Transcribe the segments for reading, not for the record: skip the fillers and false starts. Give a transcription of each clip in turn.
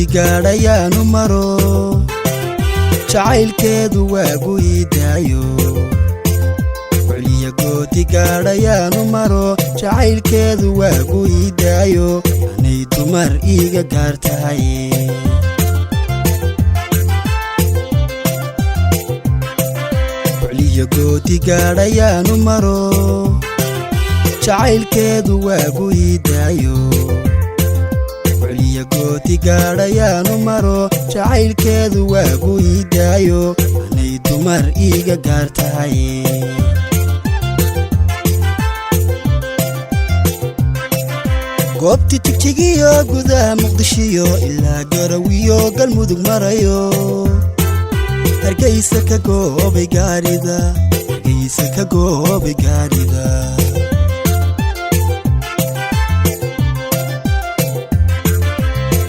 gooti gaadhayaanu maro jacaylkeedu waagu idaayo waliya gooti gaadhayaanu maro jacaylkeedu waagu idaayo anay dumar iiga gaar tahay waliya gooti gaadhayaanu maro jacaylkeedu waagu idaayo waliya gooti gaadhayaanu maro jacaylkeedu waagu idaayo anay dumar iiga gaar tahay goobti tigtigiyo gudaha muqdishiyo ilaa garawiyo galmudug marayo hargeysa ka goobay gaarida hargeysa ka goobay gaarida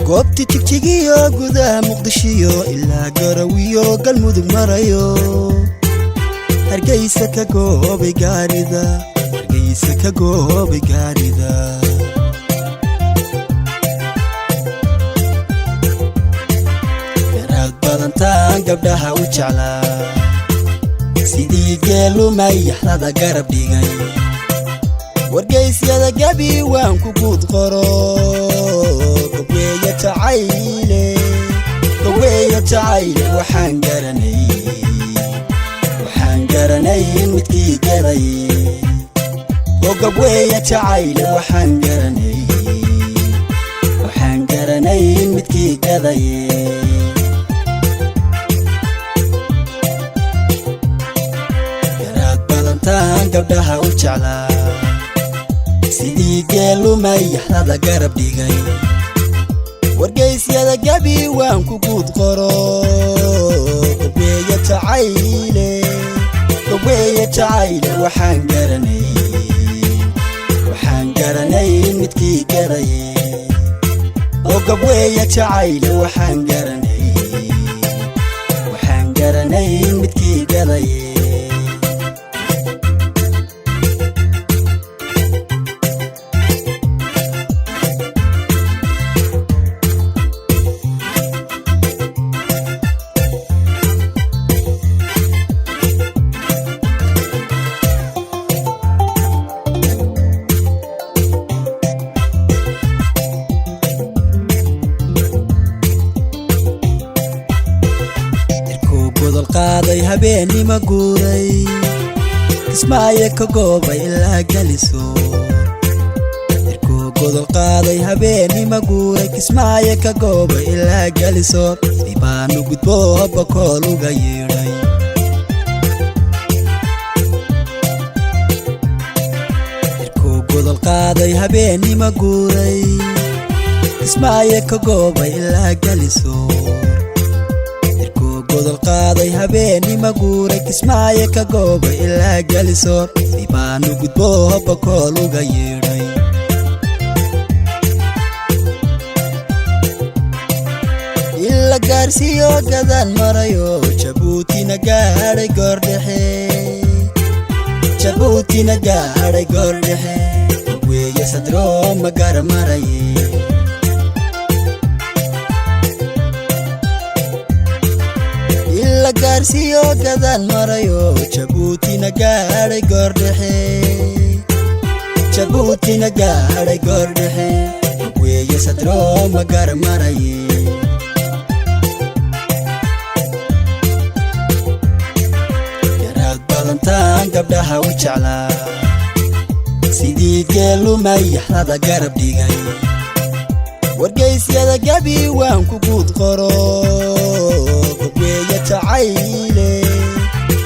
goobti tigtigiyo gudaha muqdishiyo ilaa garawiyo galmudug marayo hargeysa ka goobay gaarida hargeysa ka goobay gaarida garaad badantaan gabdhaha u jeclaa sidii geelu mayaxlada garab dhigay wargeysyada gabi waan ku guud qoro gobweeya jacayle waxaan garanay midkii gaday oo gobweeya jacayle waxaan garanay midkii gaday garaad badantaan gabdhaha u jeclaa sidii geelu mayaxlada garab dhigay wargeysyada gabi waan ku guud qoro gobweeya jacayle waxaan garanay midkii gaday oo gobweeya jacayle waxaan garanay midkii gaday qaaday habeenima guuray kismaayo ka goobay ilaa galiso irkuu godol qaaday habeenima guuray kismaayo ka goobay ilaa galiso dibaanu gudbo bakool uga yeedhay irkuu godol qaaday habeenima guuray kismaayo ka goobay ilaa galiso godol qaaday habeenima guuray kismaayo ka goobay ilaa galisoor dibaanu gudbo bakool uga yeedhay ila gaarsiiyo gadaan marayo jabuutina gaadhay goordhexe weeye sadro magara maraye ila gaarsiiyo gadaan marayo jabuutina gaadhay goordhexe weeye sadro magara maraye garaad badantaan gabdhaha u jeclaa sidii geelu mayaxlada garab dhigay wargeysyada gabi waan ku guud qoro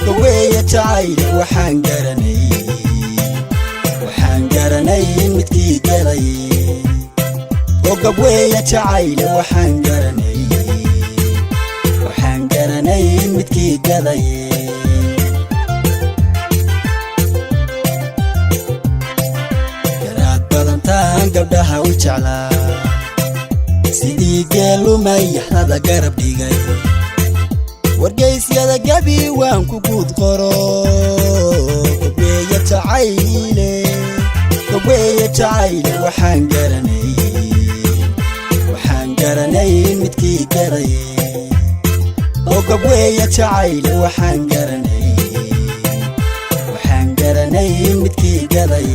gobweeya jacayle waxaan garanay midkii gaday oo gobweeya jacayle waxaan garanay midkii gaday garaad badantaan gabdhaha u jeclaa sidii geelu mayaxlada garab dhigay wargeysyada gabi waan ku guud qoro gobweeya jacayle waxaan garanay garanay midkii gaday oo gabweeya jacayl waxaan garanay midkii gaday